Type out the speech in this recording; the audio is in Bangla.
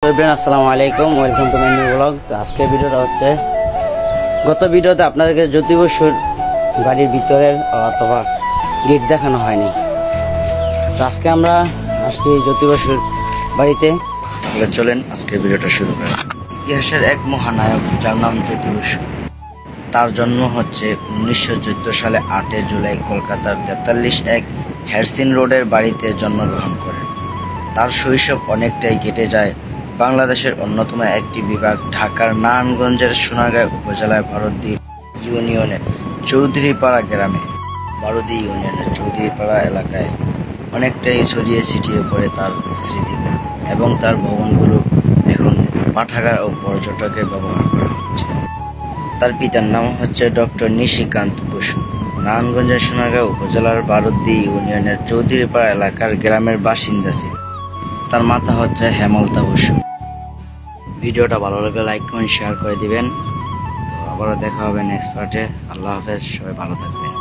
আসসালামু আলাইকুম, welcome to my new blog. তো আজকের ভিডিওটা হচ্ছে, গত ভিডিওতে আপনাদেরকে জ্যোতি বসুর বাড়ির ভিতরের অথবা গেট দেখানো হয়নি। তো আজকে আমরা আসছি জ্যোতি বসুর বাড়িতে। চলেন আজকের ভিডিওটা শুরু করি। ইতিহাসের এক মহানায়ক যার নাম জ্যোতি বসু। তার জন্ম হচ্ছে 1914 সালে 8 জুলাই কলকাতার 43 হ্যারসিন রোডের বাড়িতে জন্মগ্রহণ করেন। তার শৈশব অনেকটাই কেটে যায় বাংলাদেশের অন্যতম একটি বিভাগ ঢাকার নারায়ণগঞ্জের সোনারগাঁও উপজেলায় বারুদি ইউনিয়নের চৌধুরীপাড়া গ্রামে। বারুদি ইউনিয়নের চৌধুরীপাড়া এলাকায় অনেকটাই ছড়িয়ে ছিটিয়ে পড়ে তার স্মৃতিগুলো, এবং তার ভবনগুলো এখন পাঠাগার ও পর্যটকের ব্যবহার করা হচ্ছে। তার পিতার নাম হচ্ছে ডক্টর নিশিকান্ত বসু। নারায়ণগঞ্জের সোনারগাঁও উপজেলার বারুদি ইউনিয়নের চৌধুরীপাড়া এলাকার গ্রামের বাসিন্দা ছিল। তার মাতা হচ্ছে হেমলতা বসু। ভিডিওটা ভালো লাগলে লাইক কমেন্ট শেয়ার করে দিবেন। তো আবারও দেখা হবে নেক্সট পার্টে। আল্লাহ হাফেজ, সবাই ভালো থাকবেন।